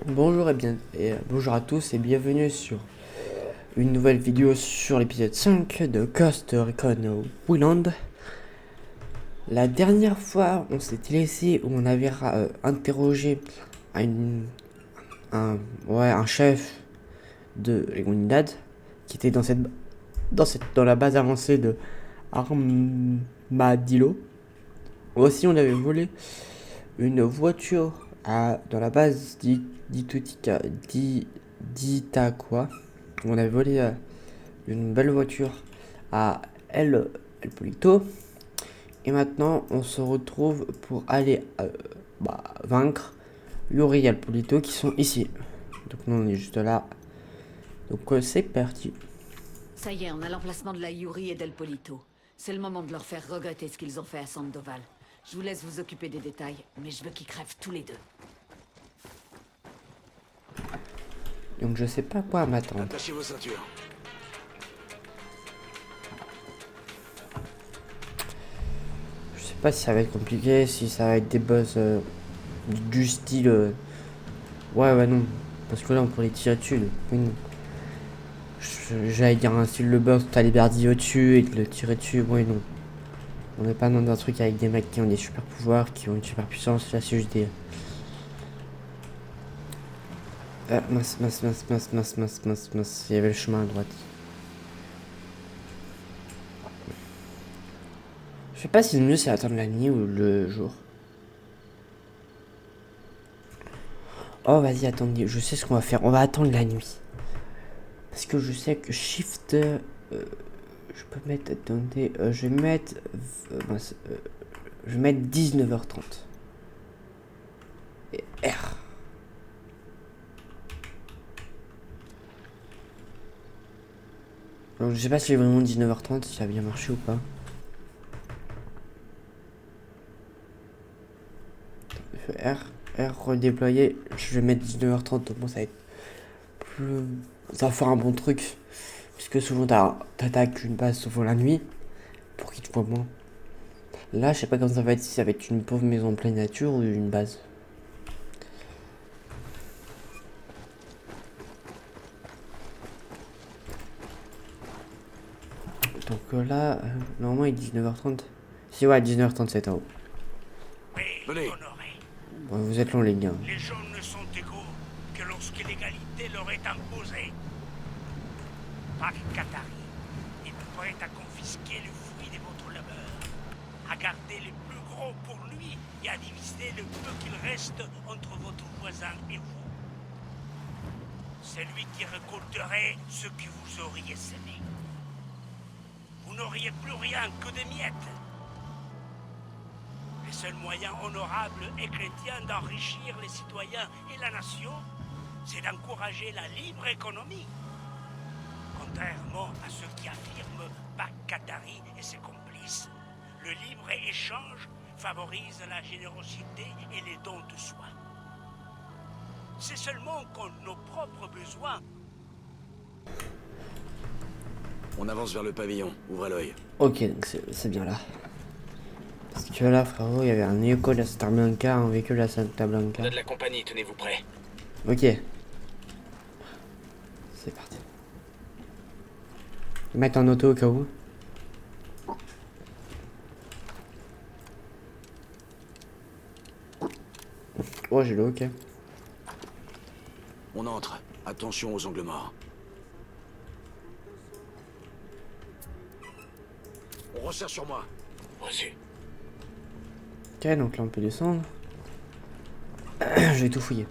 Bonjour bonjour à tous et bienvenue sur une nouvelle vidéo sur l'épisode 5 de Ghost Recon Wayland. La dernière fois, on s'était laissé où on avait interrogé un, un chef de l'Unidad qui était dans la base avancée de Armadillo. Aussi, on avait volé une voiture dans la base d'Itaqua. On avait volé une belle voiture à El Polito. Et maintenant, on se retrouve pour aller vaincre Yuri et El Polito qui sont ici. Donc, nous, on est juste là. Donc, c'est parti. Ça y est, on a l'emplacement de la Yuri et d'El Polito. C'est le moment de leur faire regretter ce qu'ils ont fait à Sandoval. Je vous laisse vous occuper des détails, mais je veux qu'ils crèvent tous les deux. Donc, je sais pas à quoi m'attendre. Attachez vos ceintures. Je sais pas si ça va être compliqué, si ça va être des boss du style. Ouais, non. Parce que là, on pourrait les tirer dessus. Oui, non. J'allais dire un style le boss, t'as les bardilles au-dessus et de le tirer dessus. Ouais, non. On n'est pas dans un truc avec des mecs qui ont des super pouvoirs, qui ont une super puissance. Là, c'est juste des. Mince. Il y avait le chemin à droite. Je sais pas si le mieux c'est attendre la nuit ou le jour. Oh, vas-y, attendez. Je sais ce qu'on va faire. On va attendre la nuit. Parce que je sais que Shift. Je peux mettre. Attendez. Je vais mettre. Je vais mettre 19h30. Et R. Donc, je sais pas si j'ai vraiment 19h30, si ça a bien marché ou pas. R, redéployer. Je vais mettre 19h30, donc bon, ça va être plus. Ça va faire un bon truc. Puisque souvent t'attaques une base souvent la nuit. Pour qu'il te voit moins. Là, je sais pas comment ça va être, si ça va être une pauvre maison en pleine nature ou une base. Donc là, normalement il est 19h30. Si, ouais, 19h30 c'est en haut. Oui, Venez. honoré. Bon, vous êtes long les gars. Les gens ne sont égaux que lorsque l'égalité leur est imposée. Pak Katari est prêt à confisquer le fruit de votre labeur, à garder le plus gros pour lui et à diviser le peu qu'il reste entre votre voisin et vous. C'est lui qui récolterait ce que vous auriez semé. Vous n'auriez plus rien que des miettes. Le seul moyen honorable et chrétien d'enrichir les citoyens et la nation, c'est d'encourager la libre économie. Contrairement à ceux qui affirment Pak Katari et ses complices, le libre-échange favorise la générosité et les dons de soi. C'est seulement quand nos propres besoins... On avance vers le pavillon. Ouvrez l'œil. Ok, donc c'est bien là. Parce que là, frérot, il y avait un hélico de la Santa Blanca, un véhicule de la Santa Blanca. On a de la compagnie, tenez-vous prêts. Ok. C'est parti. Mettre en auto au cas où. Oh, j'ai le ok. On entre. Attention aux angles morts. On resserre sur moi. Reçu. Ok, donc là on peut descendre. Je vais tout fouiller.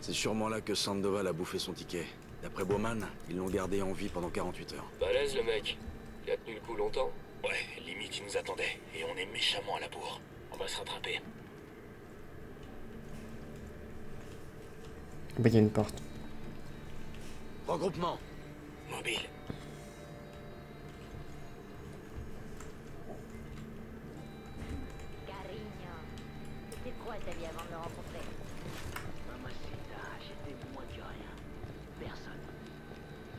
C'est sûrement là que Sandoval a bouffé son ticket. D'après Bowman, ils l'ont gardé en vie pendant 48 heures. Balèze le mec. Il a tenu le coup longtemps. Ouais, limite il nous attendait. Et on est méchamment à la bourre. On va se rattraper. Bah, il y a une porte. Regroupement. Mobile. Cariño, c'était quoi ta vie avant de me rencontrer? Mamacita, j'étais moins que rien. Personne.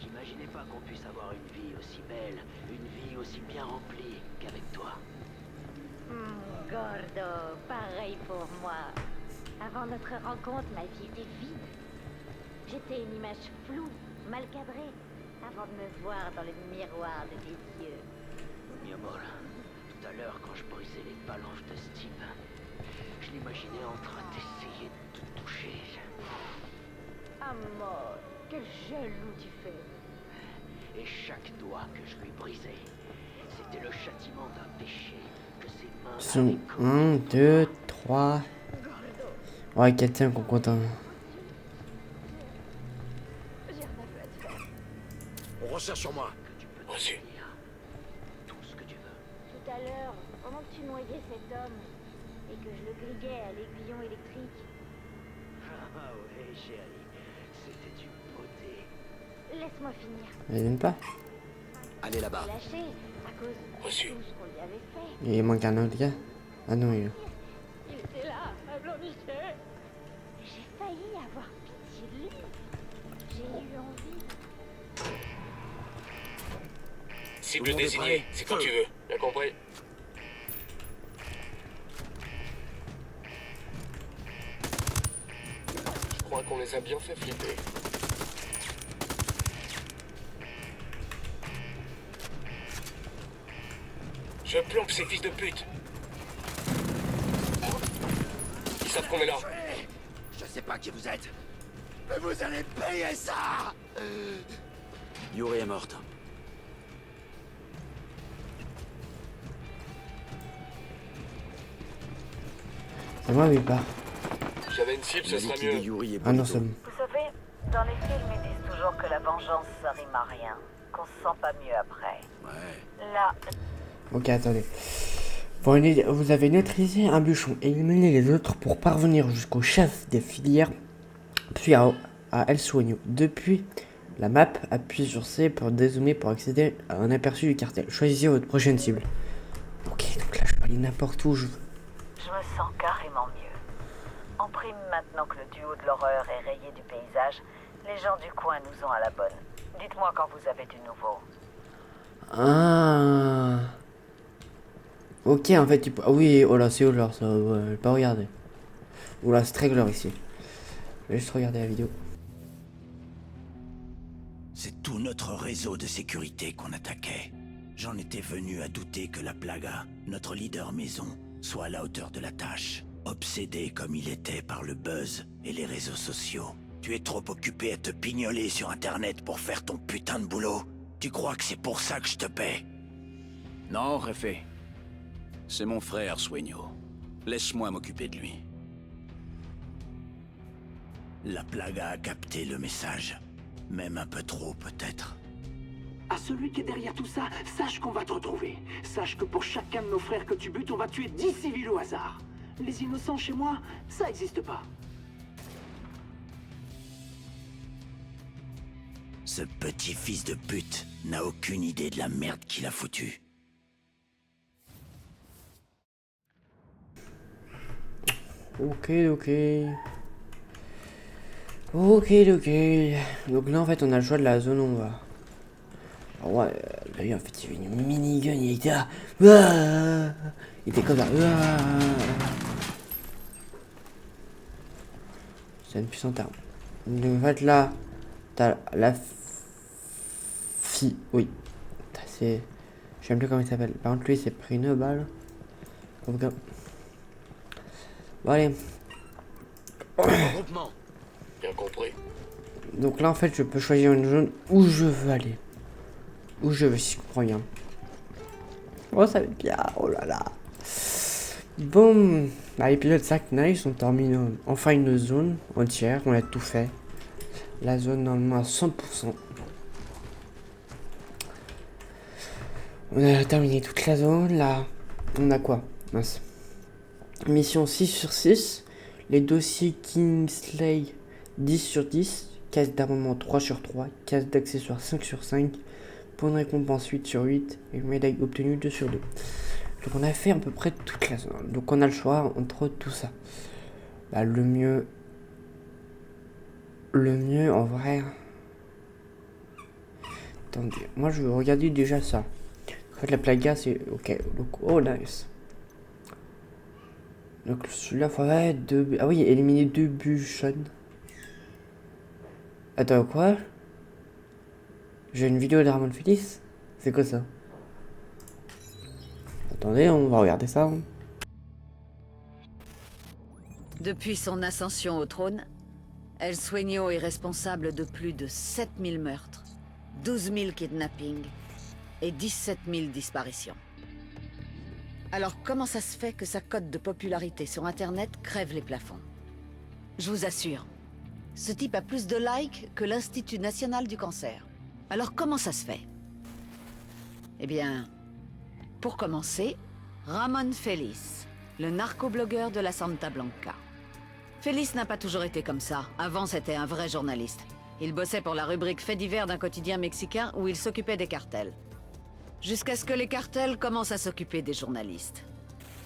J'imaginais pas qu'on puisse avoir une vie aussi belle, une vie aussi bien remplie qu'avec toi. Gordo, pareil pour moi. Avant notre rencontre, ma vie était vide. J'étais une image floue, mal cadrée, avant de me voir dans le miroir de tes yeux. Mi amor, tout à l'heure quand je brisais les phalanges de ce type, je l'imaginais en train d'essayer de te toucher. Amor, quel jaloux tu fais. Et chaque doigt que je lui brisais, c'était le châtiment d'un péché que ses mains Sont avaient 1, 2, 3. Ouais, 4, 5, on compte un. On recherche sur moi. que tu peux Reçu. devenir. Tout ce que tu veux. Tout à l'heure, pendant que tu noyais cet homme et que je le griguais à l'aiguillon électrique, Ah ouais, chérie, c'était une beauté. laisse-moi finir. Il vient pas. Allez là-bas. Lâché à cause de Reçu. tout ce qu'on lui avait fait. Il manque un autre gars. Ah non, il est là. Il était là, à blanchir. J'ai failli avoir pitié de lui. J'ai eu envie. Cible Tout le monde est désignée. prêt. C'est quand Feu. tu veux. Bien compris. Je crois qu'on les a bien fait flipper. Je plombe ces fils de pute. Ils savent qu'on est là. Je sais pas qui vous êtes, mais vous allez payer ça. Yuri est morte. C'est moi, oui, pas. J'avais une cible, Il ce a sera liquidé mieux. Yuri et Ah non, Polito. c'est bon. Vous savez, dans les films, ils disent toujours que la vengeance, ça rime à rien. Qu'on se sent pas mieux après. Ouais. Là, Ok, attendez. Vous avez neutralisé un bûchon et éliminé les autres pour parvenir jusqu'au chef des filières, puis à El Sueño. Depuis la map, appuyez sur C pour dézoomer pour accéder à un aperçu du cartel. Choisissez votre prochaine cible. Ok, donc là je peux aller n'importe où je veux. je me sens carrément mieux. En prime, maintenant que le duo de l'horreur est rayé du paysage, les gens du coin nous ont à la bonne. Dites-moi quand vous avez du nouveau. Ah. Ok, en fait, ah oui, oh là, c'est où là, ça, ouais, j'ai pas regardé. Oh là, c'est très glauque ici. Je vais juste regarder la vidéo. C'est tout notre réseau de sécurité qu'on attaquait. J'en étais venu à douter que la Plaga, notre leader maison, soit à la hauteur de la tâche. Obsédé comme il était par le buzz et les réseaux sociaux. Tu es trop occupé à te pignoler sur Internet pour faire ton putain de boulot. Tu crois que c'est pour ça que je te paie? Non, Réfé. C'est mon frère, Sueño. Laisse-moi m'occuper de lui. La Plaga a capté le message. Même un peu trop, peut-être. À celui qui est derrière tout ça, sache qu'on va te retrouver. Sache que pour chacun de nos frères que tu butes, on va tuer 10 civils au hasard. Les innocents chez moi, ça n'existe pas. Ce petit fils de pute n'a aucune idée de la merde qu'il a foutue. Ok. Donc là, en fait, on a le choix de la zone où on va. Alors, ouais, lui, en fait, il y avait une minigun, il était là. Ouah, il était comme ça. Ouah. C'est une puissante arme. Donc, en fait, là, t'as la fille. Oui. C'est. Je sais même plus comment il s'appelle. Par contre, lui, il s'est pris une balle. Donc, bon, allez. Regroupement. Bien compris. Donc là, en fait, je peux choisir une zone où je veux aller. Où je veux, si je comprends bien. Oh, ça va être bien. Oh là là. Bon. À l'épisode 5, Nice, on termine enfin une zone entière, on a tout fait. La zone normalement à 100%. On a terminé toute la zone, là. On a quoi? Mince. Mission 6 sur 6. Les dossiers Kingsley 10 sur 10. Case d'armement 3 sur 3. Case d'accessoires 5 sur 5. Point de récompense 8 sur 8. Et médaille obtenue 2 sur 2. Donc on a fait à peu près toute la zone. Donc on a le choix entre tout ça. Bah, le mieux en vrai. Attendez, moi je veux regarder déjà ça. En fait la plaga c'est ok. Donc oh nice. Donc celui-là faudrait deux. Ah oui, éliminer 2 bûchons. Attends quoi? J'ai une vidéo de Ramon Félix. C'est quoi ça? Attendez, on va regarder ça. Depuis son ascension au trône, El Sueño est responsable de plus de 7000 meurtres, 12 000 kidnappings et 17 000 disparitions. Alors comment ça se fait que sa cote de popularité sur Internet crève les plafonds? Je vous assure, ce type a plus de likes que l'Institut National du Cancer. Alors comment ça se fait? Eh bien, pour commencer, Ramon Félix, le narco-blogueur de la Santa Blanca. Félix n'a pas toujours été comme ça. Avant, c'était un vrai journaliste. Il bossait pour la rubrique Faits divers d'un quotidien mexicain où il s'occupait des cartels. Jusqu'à ce que les cartels commencent à s'occuper des journalistes.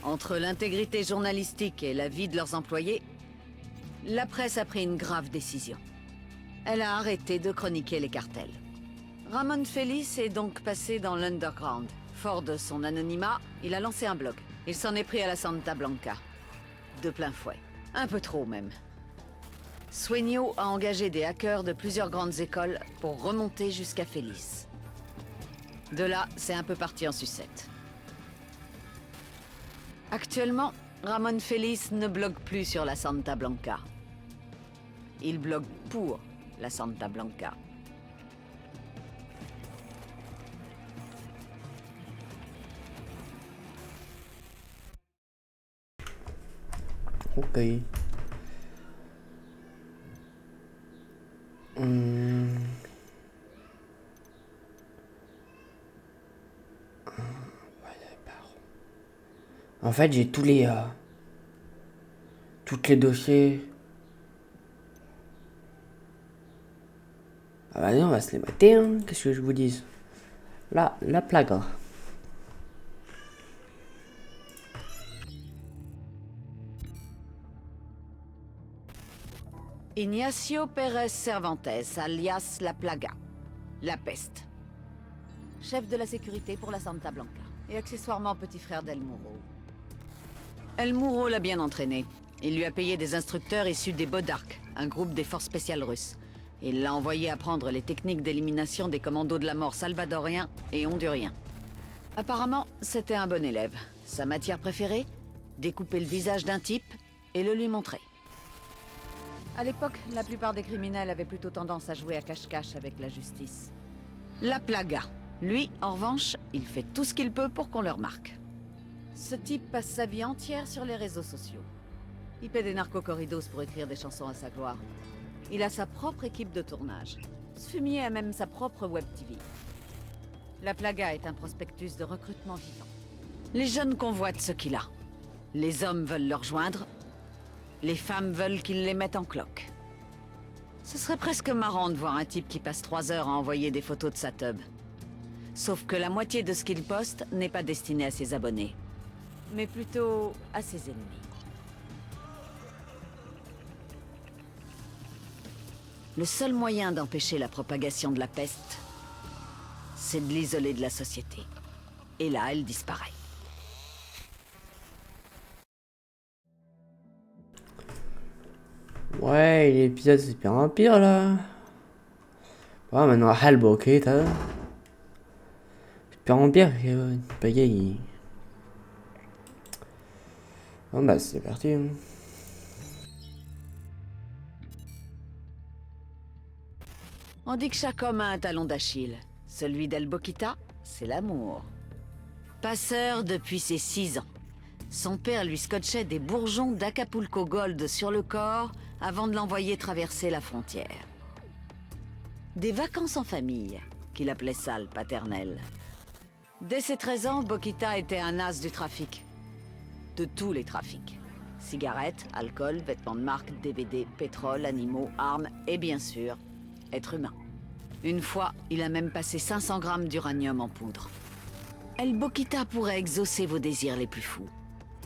Entre l'intégrité journalistique et la vie de leurs employés, la presse a pris une grave décision. Elle a arrêté de chroniquer les cartels. Ramon Félix est donc passé dans l'underground. Fort de son anonymat, il a lancé un blog. Il s'en est pris à la Santa Blanca. De plein fouet. Un peu trop, même. Sueño a engagé des hackers de plusieurs grandes écoles pour remonter jusqu'à Félix. De là, c'est un peu parti en sucette. Actuellement, Ramon Félix ne blogue plus sur la Santa Blanca. Il blogue pour la Santa Blanca. Ok. En fait, j'ai tous les dossiers. Ah bah non, on va se les mater, hein. Qu'est-ce que je vous dise? Là, la plague. Ignacio Pérez Cervantes, alias La Plaga. La Peste. Chef de la sécurité pour la Santa Blanca. Et accessoirement petit frère d'El Muro. El Muro l'a bien entraîné. Il lui a payé des instructeurs issus des Bodark, un groupe des forces spéciales russes. Il l'a envoyé apprendre les techniques d'élimination des commandos de la mort salvadoriens et honduriens. Apparemment, c'était un bon élève. Sa matière préférée? Découper le visage d'un type et le lui montrer. À l'époque, la plupart des criminels avaient plutôt tendance à jouer à cache-cache avec la justice. La Plaga. Lui, en revanche, il fait tout ce qu'il peut pour qu'on le remarque. Ce type passe sa vie entière sur les réseaux sociaux. Il paie des narco-corridos pour écrire des chansons à sa gloire. Il a sa propre équipe de tournage. Ce fumier a même sa propre web TV. La Plaga est un prospectus de recrutement vivant. Les jeunes convoitent ce qu'il a. Les hommes veulent le rejoindre. Les femmes veulent qu'il les mette en cloque. Ce serait presque marrant de voir un type qui passe 3 heures à envoyer des photos de sa tub. Sauf que la moitié de ce qu'il poste n'est pas destiné à ses abonnés, mais plutôt à ses ennemis. Le seul moyen d'empêcher la propagation de la peste, c'est de l'isoler de la société. Et là, elle disparaît. Ouais, l'épisode c'est pire en pire là. Ouais, maintenant Halbo, ok, t'as. C'est pire en pire, Pagay il. Bon bah c'est parti. Hein. On dit que chaque homme a un talon d'Achille. Celui d'El Boquita, c'est l'amour. Passeur depuis ses 6 ans. Son père lui scotchait des bourgeons d'Acapulco Gold sur le corps avant de l'envoyer traverser la frontière. Des vacances en famille, qu'il appelait ça le paternel. Dès ses 13 ans, Bokita était un as du trafic. De tous les trafics. Cigarettes, alcool, vêtements de marque, DVD, pétrole, animaux, armes et bien sûr, êtres humains. Une fois, il a même passé 500 grammes d'uranium en poudre. El Bokita pourrait exaucer vos désirs les plus fous.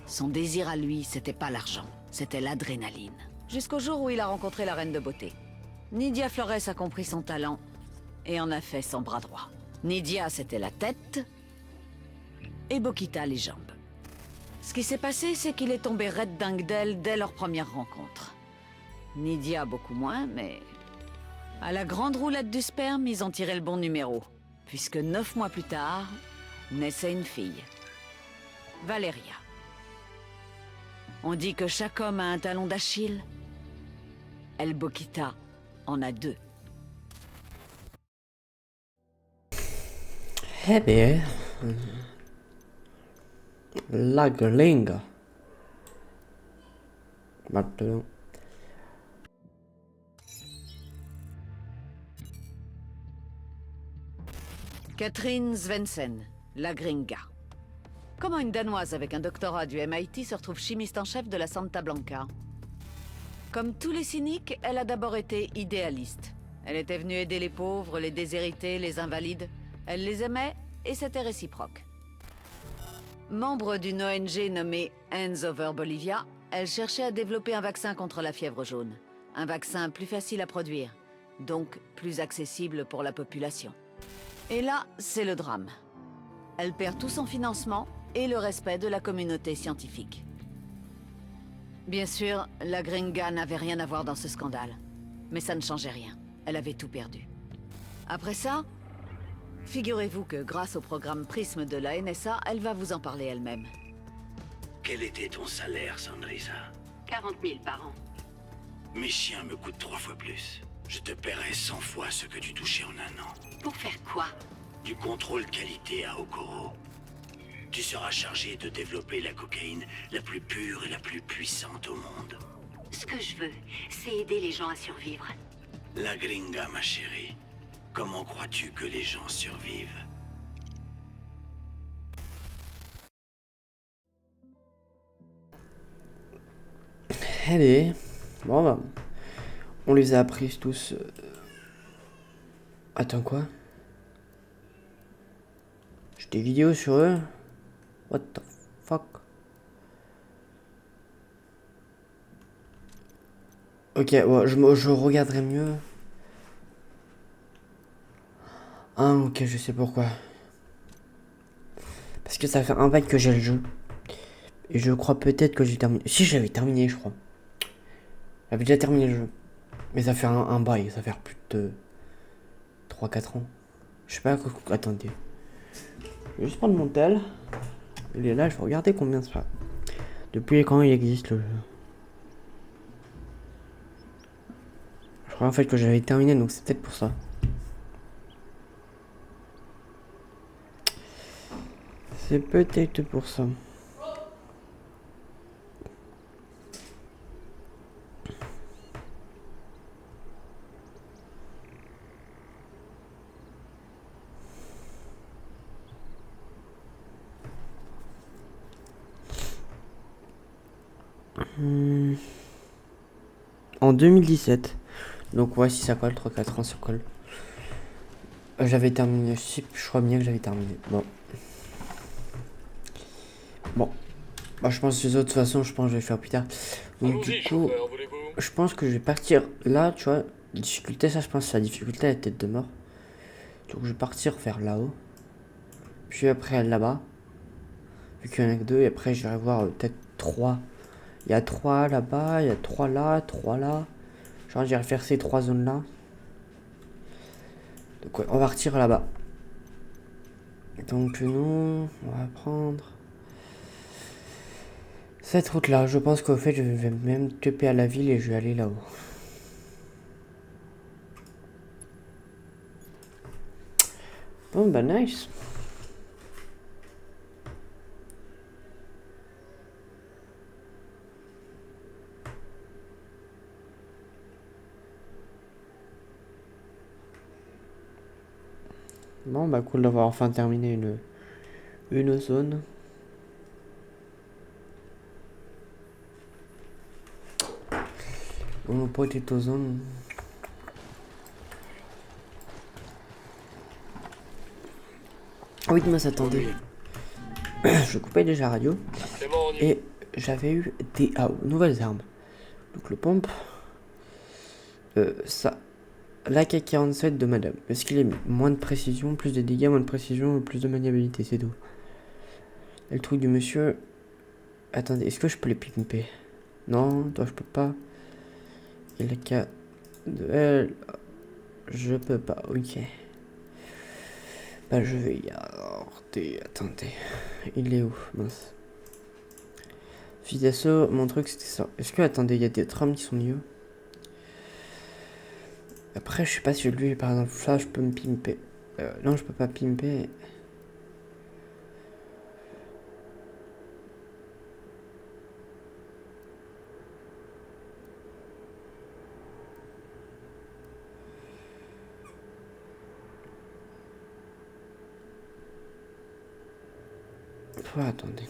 Son désir à lui, c'était pas l'argent, c'était l'adrénaline. Jusqu'au jour où il a rencontré la reine de beauté. Nydia Flores a compris son talent et en a fait son bras droit. Nydia, c'était la tête et Bokita, les jambes. Ce qui s'est passé, c'est qu'il est tombé raide dingue d'elle dès leur première rencontre. Nydia beaucoup moins, mais... à la grande roulette du sperme, ils ont tiré le bon numéro. Puisque 9 mois plus tard, naissait une fille. Valeria. On dit que chaque homme a un talon d'Achille. El Bokita en a 2. Eh bien... La gringa. Maintenant. Catherine Svensson, la gringa. Comment une Danoise avec un doctorat du MIT se retrouve chimiste en chef de la Santa Blanca? Comme tous les cyniques, elle a d'abord été idéaliste. Elle était venue aider les pauvres, les déshérités, les invalides. Elle les aimait et c'était réciproque. Membre d'une ONG nommée Hands Over Bolivia, elle cherchait à développer un vaccin contre la fièvre jaune. Un vaccin plus facile à produire, donc plus accessible pour la population. Et là, c'est le drame. Elle perd tout son financement et le respect de la communauté scientifique. Bien sûr, la gringa n'avait rien à voir dans ce scandale. Mais ça ne changeait rien. Elle avait tout perdu. Après ça, figurez-vous que grâce au programme Prisme de la NSA, elle va vous en parler elle-même. Quel était ton salaire, Sandrisa? 40 000 par an. Mes chiens me coûtent 3 fois plus. Je te paierai 100 fois ce que tu touchais en un an. Pour faire quoi? Du contrôle qualité à Okoro. Tu seras chargé de développer la cocaïne la plus pure et la plus puissante au monde. Ce que je veux, c'est aider les gens à survivre. La gringa, ma chérie. Comment crois-tu que les gens survivent? Allez, bon bah, on les a appris tous. Attends quoi? J'ai des vidéos sur eux? What the fuck? Ok, ouais, je regarderai mieux. Ah ok, je sais pourquoi. Parce que ça fait un bail que j'ai le jeu. Et je crois peut-être que j'ai terminé. Si j'avais terminé, je crois. J'avais déjà terminé le jeu. Mais ça fait un bail, ça fait plus de 3-4 ans. Je sais pas, attendez. Je vais juste prendre mon tel. Il est là, je vais regarder combien ça fait. Depuis quand il existe le jeu. Je crois en fait que j'avais terminé, donc c'est peut-être pour ça. C'est peut-être pour ça. En 2017. Donc ouais, si ça colle, 3-4 ans ça colle. J'avais terminé, je crois bien que j'avais terminé. Bon. Bah, je pense que les autres, de toute façon, je pense que je vais faire plus tard. Donc du coup, je pense que je vais partir là, tu vois. Difficulté, ça je pense que c'est la difficulté à la tête de mort. Donc je vais partir vers là-haut. Puis après là-bas. Vu qu'il y en a que 2, et après j'irai voir peut-être 3. Il y a 3 là-bas, il y a 3 là, 3 là. Genre j'irai faire ces 3 zones là. Donc ouais, on va partir là-bas. Donc nous, on va prendre cette route là. Je pense qu'au fait je vais même taper à la ville et je vais aller là-haut. Bon, bah nice. Bon, bah cool d'avoir enfin terminé une zone. Mon potato zone. Ah oui, mince, attendez. Je coupais déjà la radio. C'est bon, on y Et j'avais eu des nouvelles armes. Donc le pompe. Ça. L'AK-47 de madame. Est-ce qu'il est moins de précision, plus de dégâts, moins de précision, plus de maniabilité, c'est tout. Et le truc du monsieur. Attendez, est-ce que je peux les pimper? Non, toi je peux pas. Et l'AK de elle. Je peux pas, ok. Bah je vais y aller. Attendez. Il est où? Mince. Fils d'assaut, mon truc c'était ça. Est-ce que, attendez, il y a des trames qui sont mieux? Après, je sais pas si lui, par exemple, ça, je peux me pimper. Non, je peux pas pimper. Attendez.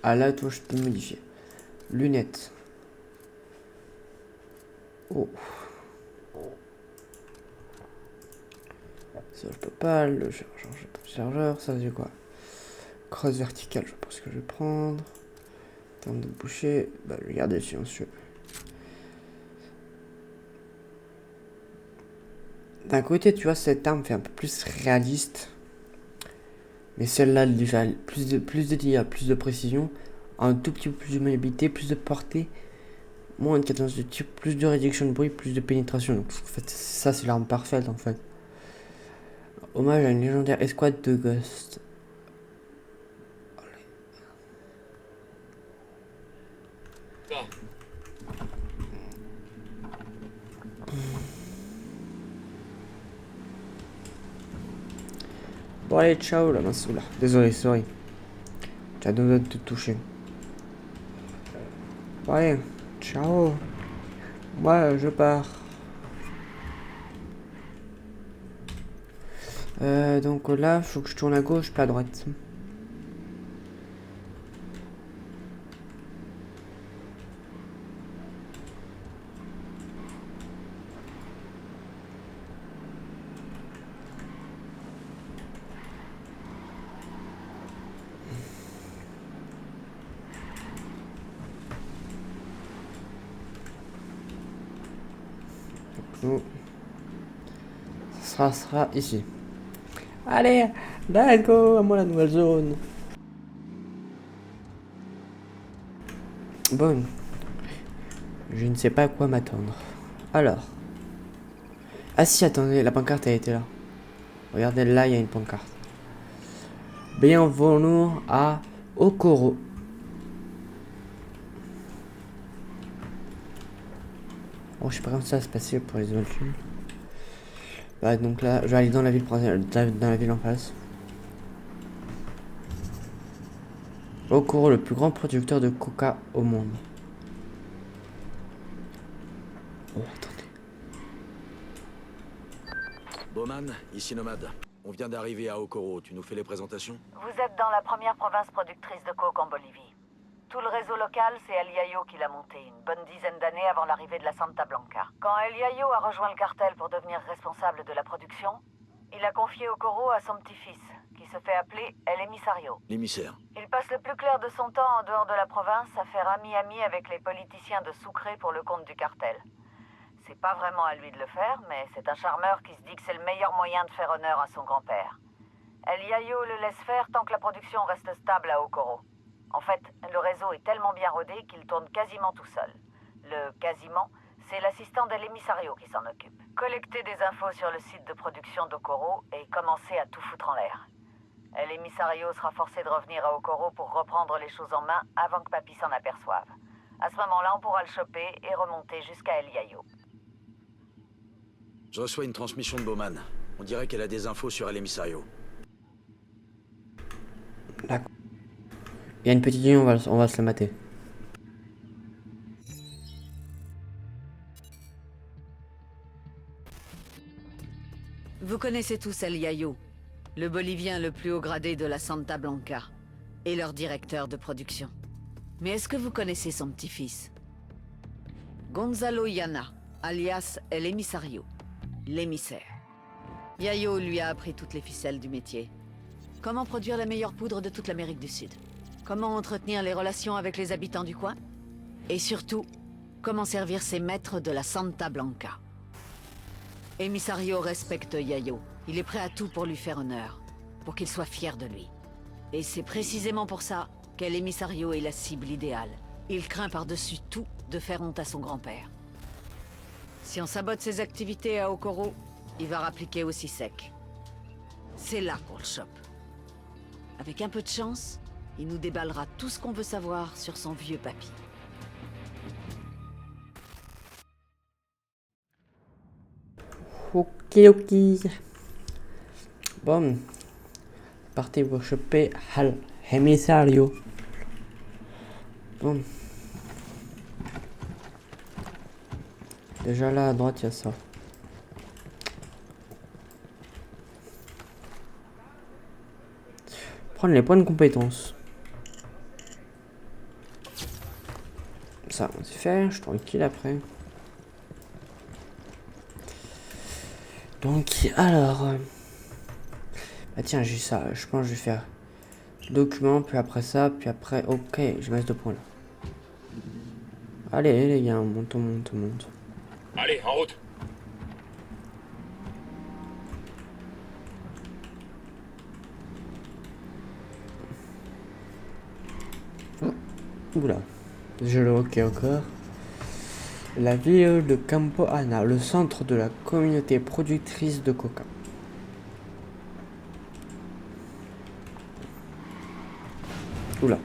Ah là, toi, je peux modifier. Lunettes. Oh. Ça, je peux pas. Le chargeur, je peux pas. Chargeur, ça, c'est quoi? Crosse verticale, je pense que je vais prendre. En termes de boucher, bah, je vais garder silencieux. D'un côté, tu vois, cette arme fait un peu plus réaliste. Mais celle-là, déjà, plus de dégâts, plus de précision. Un tout petit peu plus de maniabilité, plus de portée. Moins de cadence de tir, plus de réduction de bruit, plus de pénétration. Donc, en fait, ça, c'est l'arme parfaite, en fait. Hommage à une légendaire escouade de Ghost. va. Bon, allez, ciao, la mince. Oula, désolé, sorry. Tu as besoin de te toucher. Bon, allez, ciao. Moi, je pars. Donc là, il faut que je tourne à gauche, pas à droite. Donc, ça sera ici. Allez, let's go, à moi la nouvelle zone. Bon, je ne sais pas à quoi m'attendre. Alors. Ah si, attendez, la pancarte a été là. Regardez, là, il y a une pancarte. Bienvenue à Okoro. Oh, je sais pas comment ça va se passer pour les autres. Bah, donc là, je vais aller dans la ville, dans la ville en face. Okoro, le plus grand producteur de coca au monde. Oh, attendez. Bowman, ici Nomade. On vient d'arriver à Okoro, tu nous fais les présentations? Vous êtes dans la première province productrice de coke en Bolivie. Tout le réseau local, c'est El Yayo qui l'a monté, une bonne dizaine d'années avant l'arrivée de la Santa Blanca. Quand El Yayo a rejoint le cartel pour devenir responsable de la production, il a confié Okoro à son petit-fils, qui se fait appeler El Emisario. L'émissaire. Il passe le plus clair de son temps en dehors de la province à faire ami-ami avec les politiciens de Sucre pour le compte du cartel. C'est pas vraiment à lui de le faire, mais c'est un charmeur qui se dit que c'est le meilleur moyen de faire honneur à son grand-père. El Yayo le laisse faire tant que la production reste stable à Okoro. En fait, le réseau est tellement bien rodé qu'il tourne quasiment tout seul. Le quasiment, c'est l'assistant de l'émissario qui s'en occupe. Collecter des infos sur le site de production d'Okoro et commencer à tout foutre en l'air. L'émissario sera forcé de revenir à Okoro pour reprendre les choses en main avant que Papy s'en aperçoive. À ce moment-là, on pourra le choper et remonter jusqu'à El Yayo. Je reçois une transmission de Bowman. On dirait qu'elle a des infos sur El Emisario. D'accord. Il y a une petite ligne, on va se la mater. Vous connaissez tous El Yayo, le Bolivien le plus haut gradé de la Santa Blanca, et leur directeur de production. Mais est-ce que vous connaissez son petit-fils? Gonzalo Yana, alias El Emisario, l'émissaire. Yayo lui a appris toutes les ficelles du métier. Comment produire la meilleure poudre de toute l'Amérique du Sud? Comment entretenir les relations avec les habitants du coin? Et surtout, comment servir ses maîtres de la Santa Blanca? Emisario respecte Yayo. Il est prêt à tout pour lui faire honneur, pour qu'il soit fier de lui. Et c'est précisément pour ça qu'El Emisario est la cible idéale. Il craint par-dessus tout de faire honte à son grand-père. Si on sabote ses activités à Okoro, il va rappliquer aussi sec. C'est là qu'on le chope. Avec un peu de chance, il nous déballera tout ce qu'on veut savoir sur son vieux papy. Ok. Bon. Partez vous choper Al Emisario. Bon. Déjà là à droite, il y a ça. Prendre les points de compétence. Ça, on sait faire. Je suis tranquille après. Donc, alors... bah tiens, j'ai ça. Je pense que je vais faire document, puis après ça, puis après... Ok, je mets ce 2 points là. Allez, les gars, on monte. Allez, en route. Oula. Je le ok encore. La ville de Campo Ana, le centre de la communauté productrice de coca. Oula.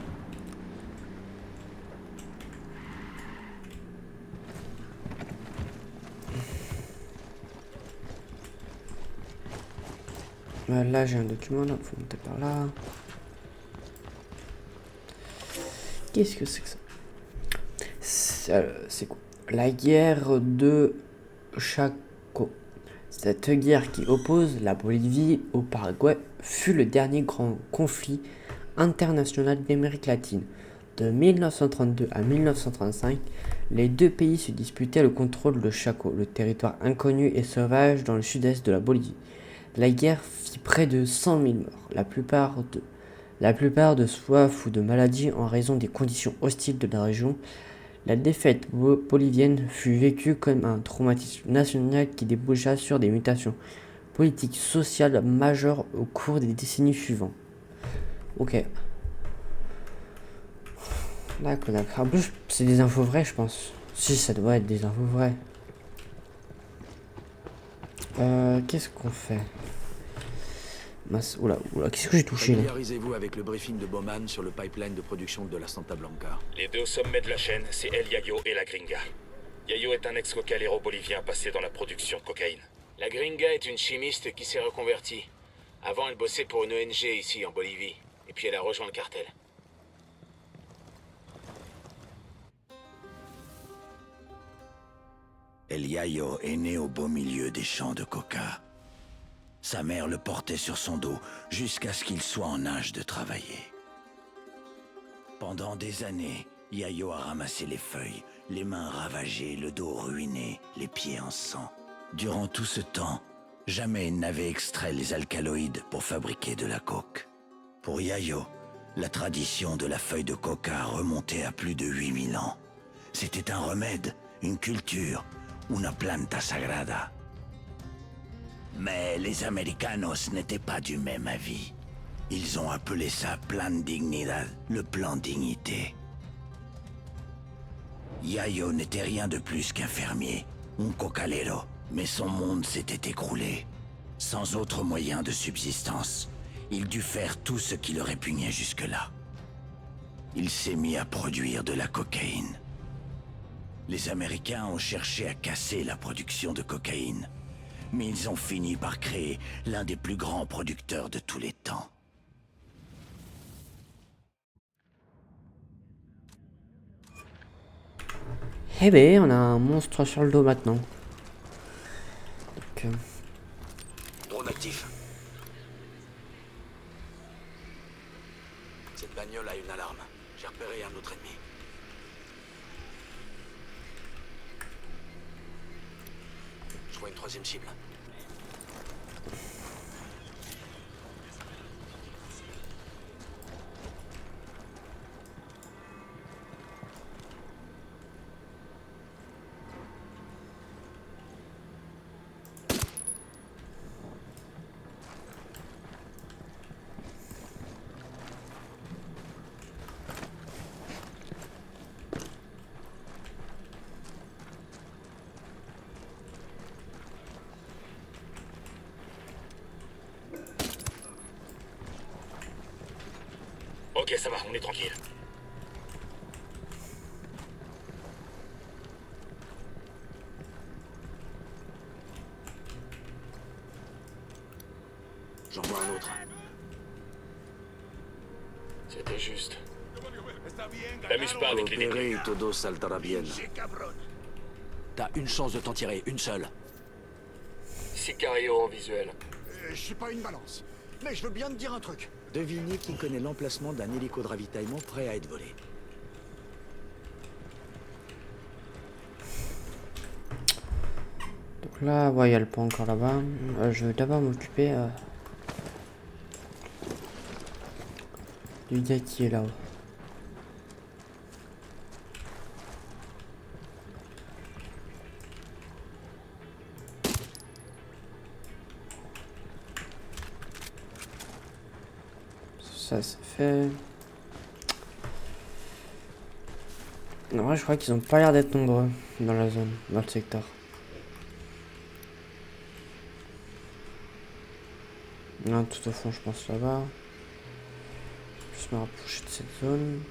Là j'ai un document, là, faut monter par là. Qu'est-ce que c'est que ça? C'est quoi? La guerre de Chaco. Cette guerre qui oppose la Bolivie au Paraguay fut le dernier grand conflit international d'Amérique latine. De 1932 à 1935, les deux pays se disputaient le contrôle de Chaco, le territoire inconnu et sauvage dans le sud-est de la Bolivie. La guerre fit près de 100 000 morts, la plupart de soif ou de maladie en raison des conditions hostiles de la région. La défaite bolivienne fut vécue comme un traumatisme national qui déboucha sur des mutations politiques sociales majeures au cours des décennies suivantes. Ok. D'accord. En plus, c'est des infos vraies, je pense. Si, ça doit être des infos vraies. Qu'est-ce qu'on fait? Oula, qu'est-ce que j'ai touché là? Familiarisez-vous avec le briefing de Bowman sur le pipeline de production de la Santa Blanca. Les deux sommets de la chaîne, c'est El Yayo et la Gringa. Yayo est un ex-cocalero bolivien passé dans la production de cocaïne. La Gringa est une chimiste qui s'est reconvertie. Avant, elle bossait pour une ONG ici, en Bolivie. Et puis elle a rejoint le cartel. El Yayo est né au beau milieu des champs de coca. Sa mère le portait sur son dos jusqu'à ce qu'il soit en âge de travailler. Pendant des années, Yayo a ramassé les feuilles, les mains ravagées, le dos ruiné, les pieds en sang. Durant tout ce temps, jamais il n'avait extrait les alcaloïdes pour fabriquer de la coke. Pour Yayo, la tradition de la feuille de coca remontait à plus de 8000 ans. C'était un remède, une culture, una planta sagrada. Mais les Americanos n'étaient pas du même avis. Ils ont appelé ça plan dignidad, le plan dignité. Yayo n'était rien de plus qu'un fermier, un cocalero, mais son monde s'était écroulé. Sans autre moyen de subsistance, il dut faire tout ce qui le répugnait jusque-là. Il s'est mis à produire de la cocaïne. Les Américains ont cherché à casser la production de cocaïne, mais ils ont fini par créer l'un des plus grands producteurs de tous les temps. Eh ben, on a un monstre sur le dos maintenant. Donc, actif. Cette bagnole a une alarme. J'ai repéré un autre ennemi. Je vois une troisième cible. Ok, ça va, on est tranquille. J'en vois un autre. C'était juste. T'amuses pas avec les Coopérer détenus. y todo saldrá bien. T'as une chance de t'en tirer, une seule. Sicario en visuel. Je suis pas une balance. Mais je veux bien te dire un truc. Devinez qui connaît l'emplacement d'un hélico de ravitaillement prêt à être volé. Donc là, ouais, il y a le pont encore là-bas. Je vais d'abord m'occuper du gars qui est là-haut. Ça c'est fait. En vrai, je crois qu'ils ont pas l'air d'être nombreux dans la zone, dans le secteur. Non, tout au fond, je pense là-bas. Juste me rapprocher de cette zone.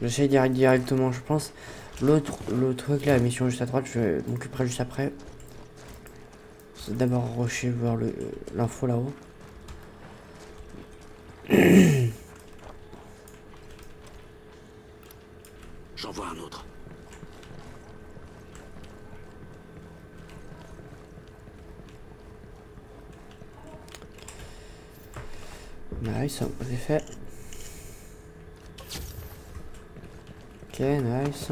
J'essaie d'y aller directement, je pense. L'autre truc là, la mission juste à droite, je m'occuperai juste après. C'est d'abord rusher voir l'info là-haut. J'en vois un autre. Nice, c'est fait. Ok, nice.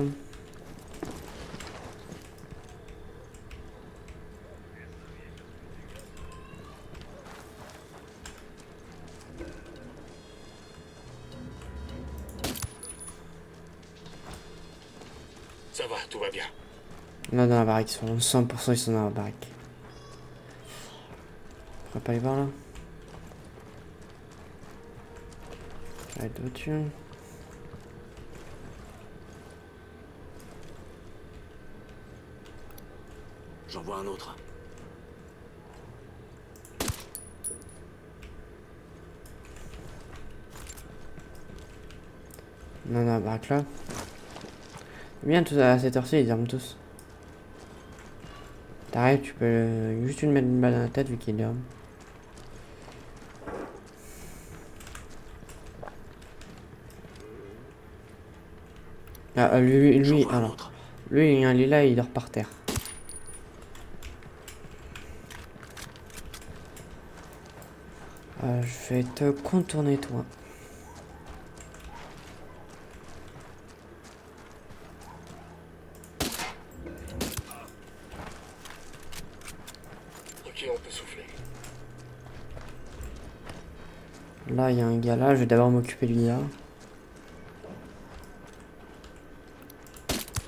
Ça va, tout va bien. Là dans la baraque, ils sont 100% ils sont dans la baraque. On va pas les voir là. Arrête de voiture. J'en vois un autre. Non, dans la baraque là. Bien, tous à cette heure-ci, ils dorment tous. T'arrives, tu peux juste lui mettre une balle dans la tête vu qu'il dorme. Ah, lui, alors. Lui, il est là, il dort par terre. Je vais te contourner, toi. Ok, on peut souffler. Là, il y a un gars là, je vais d'abord m'occuper du gars.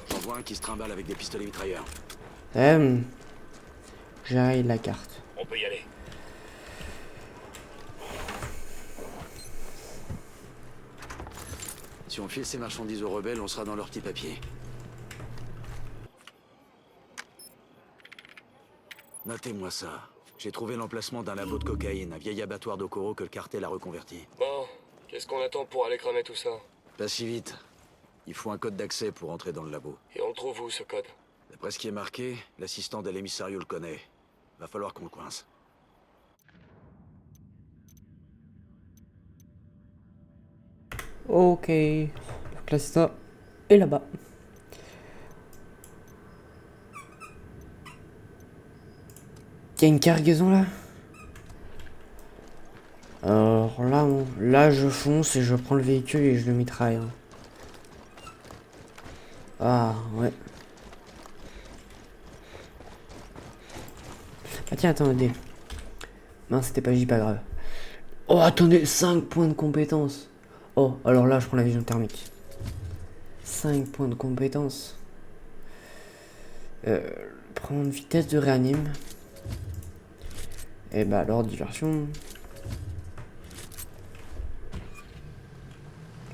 J'en vois un qui se trimballe avec des pistolets mitrailleurs. J'arrive la carte. On peut y aller. Si on file ces marchandises aux rebelles, on sera dans leurs petits papiers. Notez-moi ça. J'ai trouvé l'emplacement d'un labo de cocaïne, un vieil abattoir d'Okoro que le cartel a reconverti. Bon, qu'est-ce qu'on attend pour aller cramer tout ça? Pas si vite. Il faut un code d'accès pour entrer dans le labo. Et on le trouve où, ce code? D'après ce qui est marqué, l'assistant de l'émissario le connaît. Va falloir qu'on le coince. Ok. Donc là, c'est ça. Et là-bas. qu'il y a une cargaison là? Alors là, là je fonce et je prends le véhicule et je le mitraille. Hein. Ah ouais. Ah tiens, attendez. Non, c'était pas J, pas grave. Oh, attendez, 5 points de compétence. Oh, alors là, je prends la vision thermique. 5 points de compétence. Prendre vitesse de réanime. Et bah alors, diversion.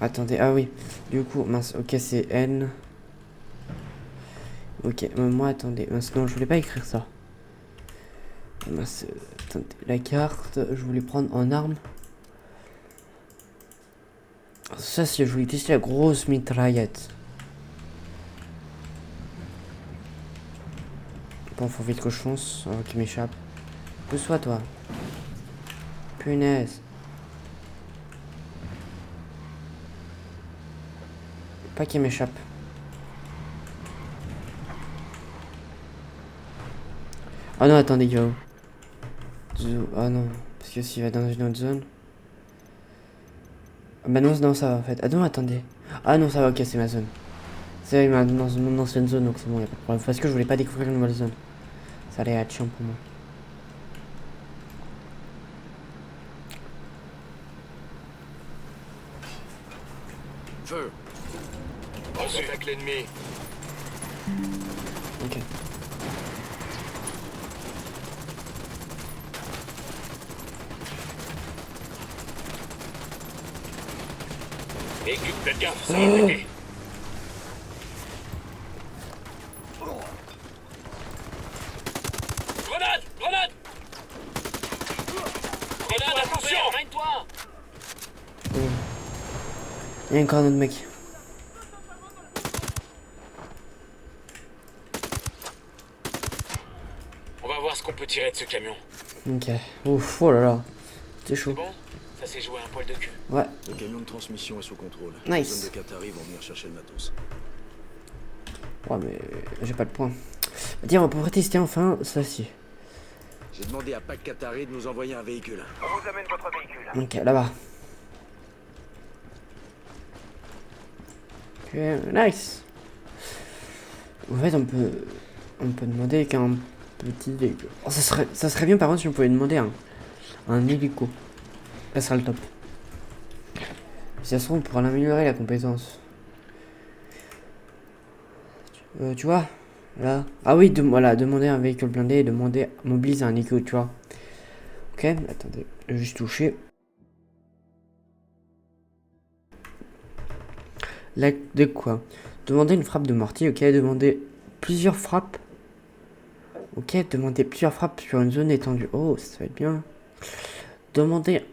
Attendez, ah oui. Du coup, mince, ok, c'est N. Ok, moi, attendez. Mince, non, je voulais pas écrire ça. Mince, attendez, la carte, je voulais prendre en arme. Ça, si je voulais tester la grosse mitraillette. Bon, faut vite que je fonce. Oh, qui m'échappe. Pousse-toi, toi. Punaise. Pas qu'il m'échappe. Ah non, attendez, yo. Ah non, parce que s'il va dans une autre zone. Ah bah non, non, ça va en fait. Ah non, attendez. Ah non, ça va, ok, c'est ma zone. C'est dans mon ancienne zone, donc c'est bon, y'a pas de problème. Parce que je voulais pas découvrir une nouvelle zone. Ça allait être chiant pour moi. Feu. Reçu avec l'ennemi. Ok. Écoute, faites gaffe, ça va péter. Grenade! Grenade! Grenade, attention! Mène-toi! Il y a encore un autre mec. On va voir ce qu'on peut tirer de ce camion. Ok. Ouf, oh là là. C'est chaud. C'est bon? Ça s'est joué un poil de cul. Ouais. Le camion de transmission est sous contrôle. Nice. Les hommes de Qatari vont venir chercher le matos. Ouais, mais j'ai pas le point. Tiens, on va pouvoir tester enfin ça si. J'ai demandé à Pac Qatari de nous envoyer un véhicule. On vous amène votre véhicule. Ok, là-bas. Ok, nice. En fait, on peut demander qu'un petit véhicule. Oh, ça serait bien par contre si on pouvait demander un hélico. Ça serait le top. Si ça se trouve, on pourra l'améliorer la compétence. Tu vois, là. Ah oui, voilà, demander un véhicule blindé et demander mobiliser un hélico, tu vois. Ok, attendez, je vais juste toucher. Là, de quoi? Demander une frappe de mortier, ok, demander plusieurs frappes. Ok, demander plusieurs frappes sur une zone étendue. Oh, ça va être bien. Demander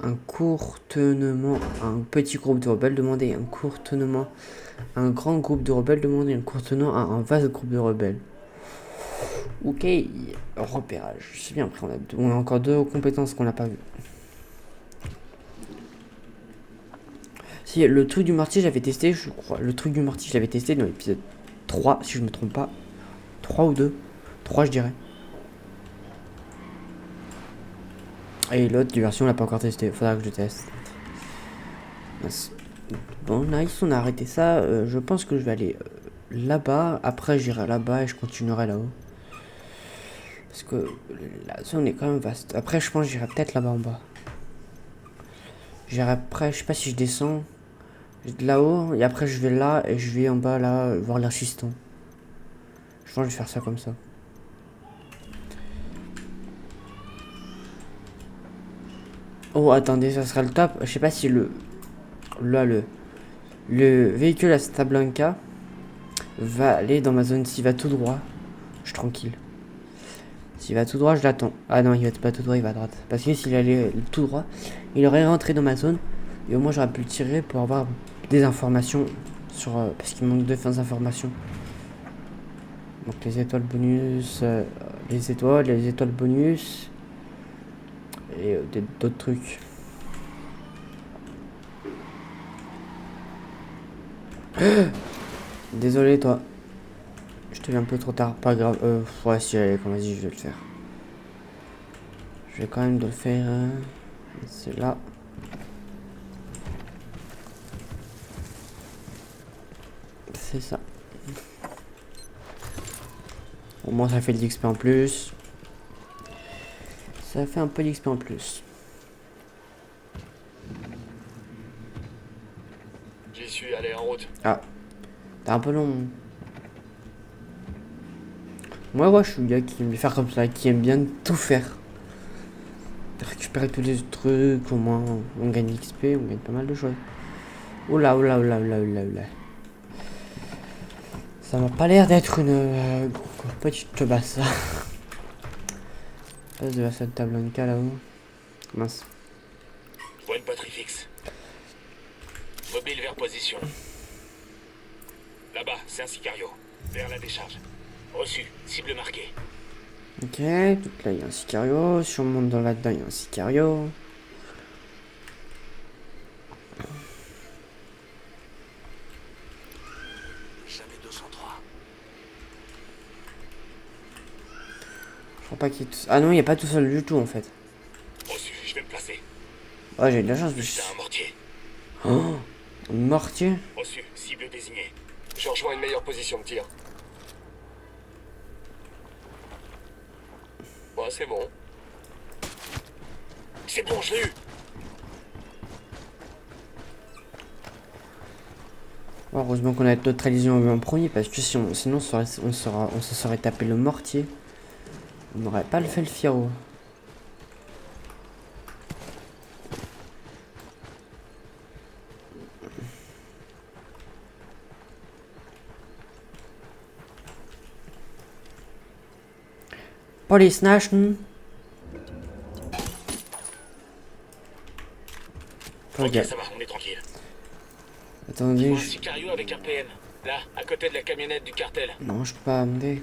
un courtennement à un petit groupe de rebelles. Demander un courtennement à un grand groupe de rebelles. Demander un courtennement à un vaste groupe de rebelles. Ok, repérage. C'est bien, après on a encore deux compétences qu'on n'a pas vues. Si, le truc du mortier, j'avais testé, je crois. Le truc du mortier, je l'avais testé dans l'épisode 3, si je me trompe pas. 3 ou 2. 3, je dirais. Et l'autre diversion, on l'a pas encore testé. Faudra que je teste. Bon, nice, on a arrêté ça. Je pense que je vais aller là-bas. Après, j'irai là-bas et je continuerai là-haut. Parce que la zone est quand même vaste. Après, je pense que j'irai peut-être là-bas en bas. J'irai après, je sais pas si je descends de là-haut. Et après, je vais là et je vais en bas là voir l'assistant. Je pense que je vais faire ça comme ça. Oh, attendez, ça sera le top. Je sais pas si le véhicule à Stablanca va aller dans ma zone. S'il va tout droit, je suis tranquille. S'il va tout droit, je l'attends. Ah non, il va pas tout droit, il va à droite. Parce que s'il allait tout droit, il aurait rentré dans ma zone. Et au moins, j'aurais pu le tirer pour avoir des informations sur... parce qu'il manque de fins d'informations. Donc les étoiles bonus, les étoiles bonus... et d'autres trucs. Désolé toi. Je te viens un peu trop tard, pas grave. Ouais, si, allez, vas-y, je vais le faire. Je vais quand même le faire. C'est là. C'est ça. Au moins, ça fait de l'XP en plus. Ça fait un peu d'XP en plus. J'y suis, allez, en route. Ah. T'es un peu long. Moi, je suis le gars qui aime faire comme ça, qui aime bien tout faire. Récupérer tous les trucs, au moins on gagne XP, on gagne pas mal de choses. Oula, oula, oula, oula, oula, oula. Ça m'a pas l'air d'être une petite basse. Passe de la Santa Blanca là-haut. Mince. Je vois une batterie fixe. Mobile vers position. Là-bas, c'est un Sicario. Vers la décharge. Reçu. Cible marquée. Ok, donc là il y a un Sicario. Si on monte dans là-dedans, il y a un Sicario. Jamais 203. Je crois pas qu'il est tout... Ah non, il n'y a pas tout seul du tout en fait. Reçu, je vais me placer. Oh, j'ai de la chance. C'est un mortier. Oh, un mortier. Reçu, cible désignée. Je rejoins une meilleure position de tir. Ouais, c'est bon. C'est bon, je l'ai eu. Oh, heureusement qu'on a notre trahison en premier, parce que sinon on se serait tapé le mortier. On n'aurait pas le fait le Firo. Police Nation. Ok, Regarde. ça va, on est tranquille. Attendez. Un Sicario avec un PM. Là, à côté de la camionnette du cartel. Non, je peux pas amener.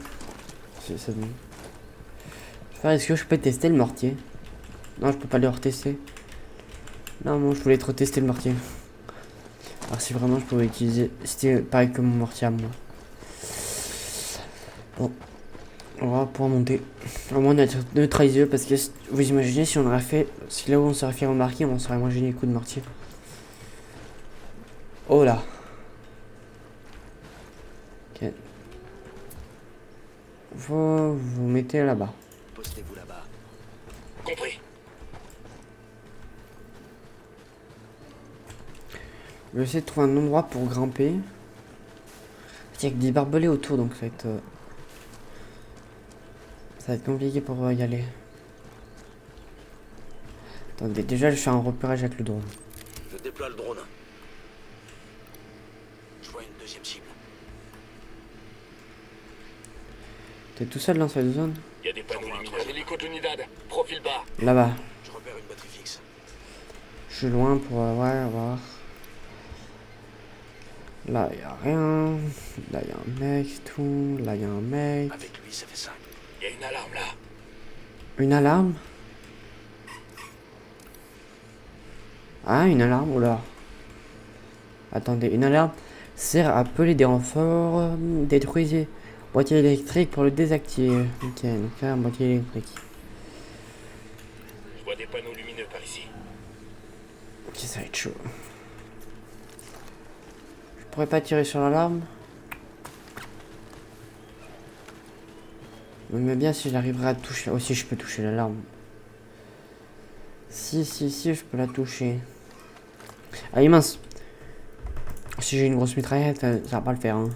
Ça me... Est-ce que je peux tester le mortier? Non, je peux pas le retester. Non, moi je voulais trop tester le mortier. Alors si vraiment je pouvais utiliser... C'était pareil que mon mortier à moi. Bon. On va pouvoir monter. Au moins être neutralisé parce que vous imaginez si on aurait fait... Si là où on serait fait remarquer, on serait mangé les coups de mortier. Oh là. Ok. Vous mettez là-bas. Postez-vous là-bas. Compris. Je vais essayer de trouver un endroit pour grimper. Il y a que des barbelés autour donc ça va être compliqué pour y aller. Attendez, déjà je fais un repérage avec le drone. Je déploie le drone. Je vois une deuxième cible. T'es tout seul dans cette zone? Il y a des panneaux lumineux. Un hélico de l'unidad. Profil bas. Là-bas. Je repère une batterie fixe. Je suis loin pour ouais, voir. Là y a rien. Là y a un mec tout. Là y a un mec. Avec lui, ça fait 5. Il y a une alarme là. Une alarme? Ah, une alarme, oula. Attendez, une alarme sert à appeler des renforts. Détruisez boîtier électrique pour le désactiver. Ok, donc là, un boîtier électrique. Je vois des panneaux lumineux par ici. Ok, ça va être chaud. Je pourrais pas tirer sur l'alarme. Mais bien si j'arriverai à toucher. Aussi, je peux toucher l'alarme. Si, je peux la toucher. Allez, mince. Si j'ai une grosse mitraillette, ça va pas le faire. Hein.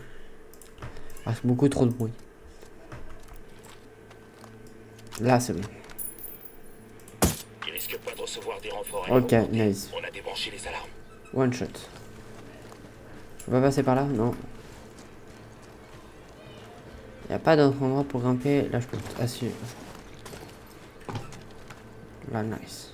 Ah, c'est beaucoup trop de bruit. Là, c'est bon. Il risque pas de recevoir des renforts. Ok, nice. On a débranché les alarmes. One shot. Je peux pas passer par là? Non. Y a pas d'autre endroit pour grimper. Là, je peux. Ah, si. Là, nice.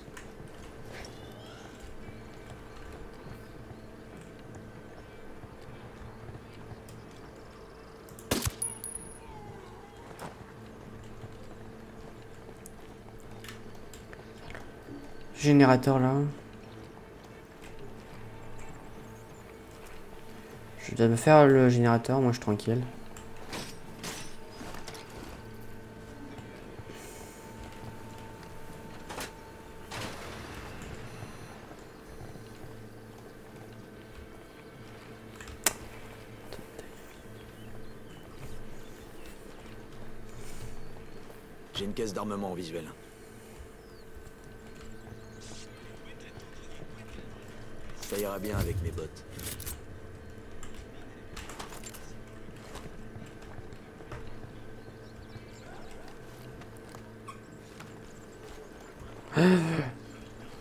Générateur là. Je dois me faire le générateur, moi je suis tranquille. J'ai une caisse d'armement en visuel. Ça ira bien avec mes bottes.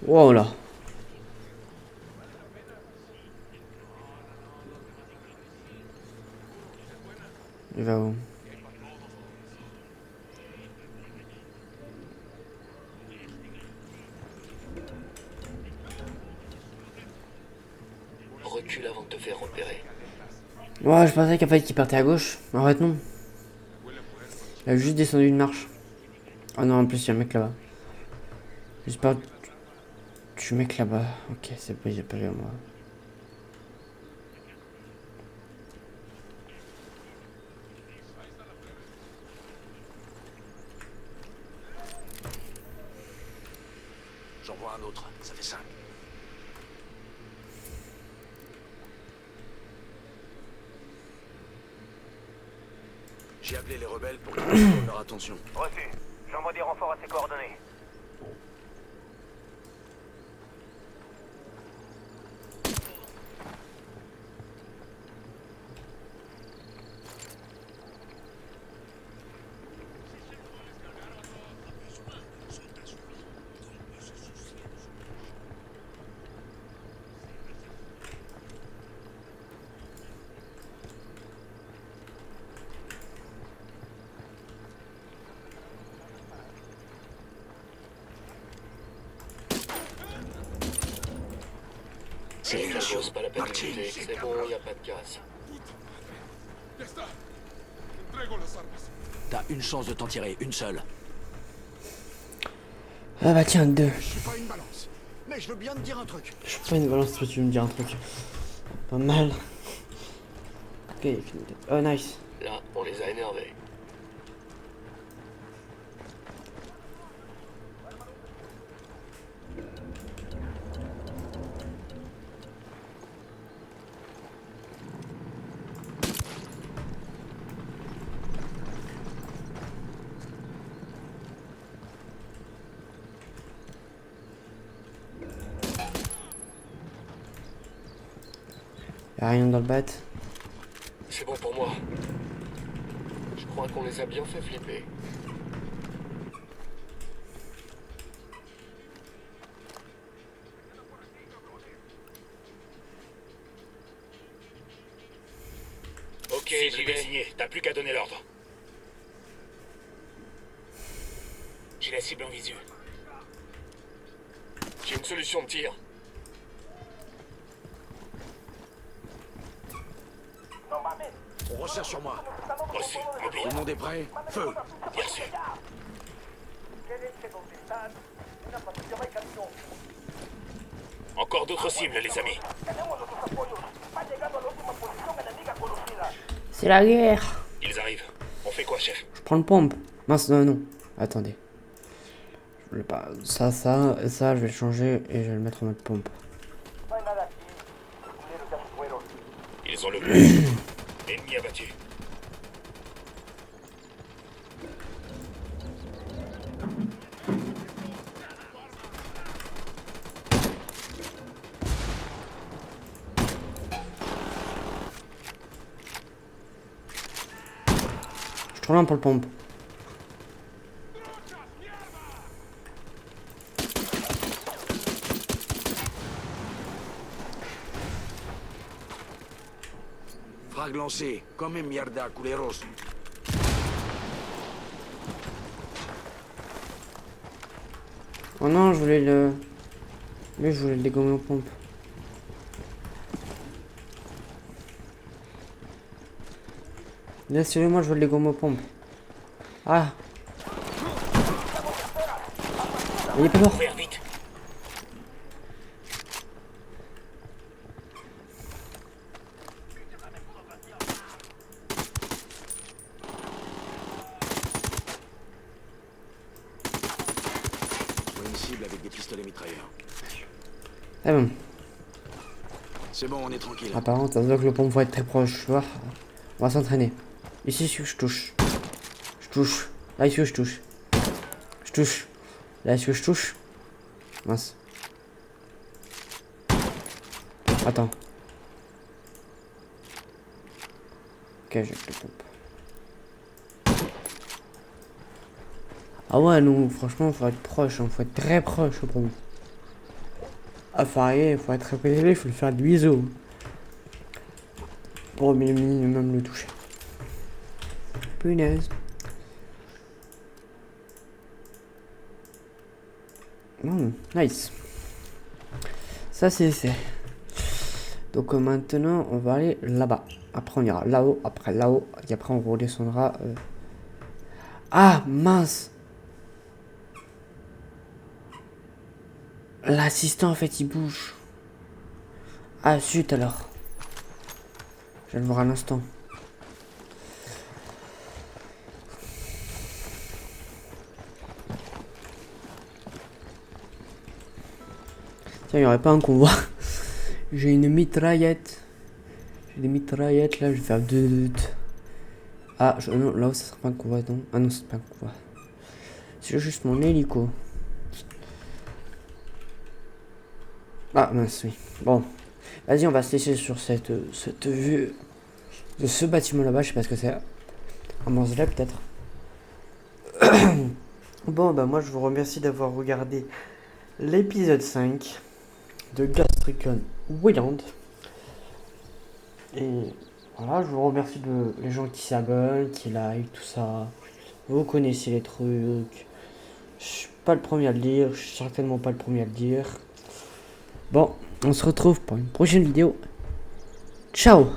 Wow là. Il va où? Recule avant de te faire repérer. Ouais, je pensais qu'en fait qu'il partait à gauche. En fait non. Il a juste descendu une marche. Oh non, en plus il y a un mec là-bas. J'espère que tu mec là-bas. Ok, c'est pas, j'ai pas vu à moi. J'en vois un autre, ça fait 5. J'ai appelé les rebelles pour qu'ils tournent leur attention. Reçu. J'envoie des renforts à ses coordonnées. C'est la chose, pas la peine de lutter. C'est bon, y a pas de casse. T'as une chance de t'en tirer, une seule. Ah bah tiens, 2. Je suis pas une balance, mais je veux bien te dire un truc. Je suis pas une balance, toi tu veux me dire un truc. Pas mal. Ok, oh nice. Là, on les a énervés. Y'a rien dans le bat. C'est bon pour moi. Je crois qu'on les a bien fait flipper. Ok, j'y vais signer. T'as plus qu'à donner l'ordre. J'ai la cible en visu. J'ai une solution de tir. On recherche sur moi. Reçu. Tout le monde est prêt? Feu! Bien sûr. Encore d'autres cibles, les amis. C'est la guerre. Ils arrivent. On fait quoi, chef? Je prends le pompe. Mince, non, non. Attendez. Je voulais pas. Ça, je vais le changer et je vais le mettre en mode pompe. Ils ont le bleu. Ennemi abattu. Je suis trop loin pour le pompe. Frag lancé. Comme mierda, culeros. Oh non, je voulais le... Lui, je voulais le dégommer aux pompes. Laissez-le, moi, je veux le dégommer aux pompes. Ah. Il est pas mort. Je vois une cible avec des pistolets mitrailleurs. C'est bon. C'est bon, on est tranquille. Apparemment, ça veut dire que le pompe va être très proche, tu vois. On va s'entraîner. Ici, je touche. Je touche. Là, ici, je touche. touche. Là, est-ce que je touche? Mince. Attends. Ok, j'ai le pompe. Ah ouais, non, franchement, faut être proche, hein, faut être très proche pour nous. Ah, faut arriver, faut être très il faut le faire de l'ISO. Pour au minimum le toucher. Punaise. Nice. Ça c'est fait. Donc maintenant on va aller là-bas. Après on ira là-haut, après là-haut, et après on redescendra. Ah mince. L'assistant en fait il bouge. Ah zut alors. Je vais le voir à l'instant. Tiens, il n'y aurait pas un convoi. J'ai une mitraillette. J'ai des mitraillettes là, je vais faire deux. Ah, non, là-haut ça sera pas un convoi, non. Ah non, c'est pas un convoi. C'est juste mon hélico. Ah mince, oui. Bon. Vas-y, on va se laisser sur cette vue de ce bâtiment là-bas. Je sais pas ce que c'est. Un mausolée peut-être. Bon, bah moi je vous remercie d'avoir regardé l'épisode 5 de Ghost Recon Wildlands. Et voilà, je vous remercie de les gens qui s'abonnent, qui like, tout ça. Vous connaissez les trucs. Je suis pas le premier à le dire, je suis certainement pas le premier à le dire. Bon, on se retrouve pour une prochaine vidéo. Ciao!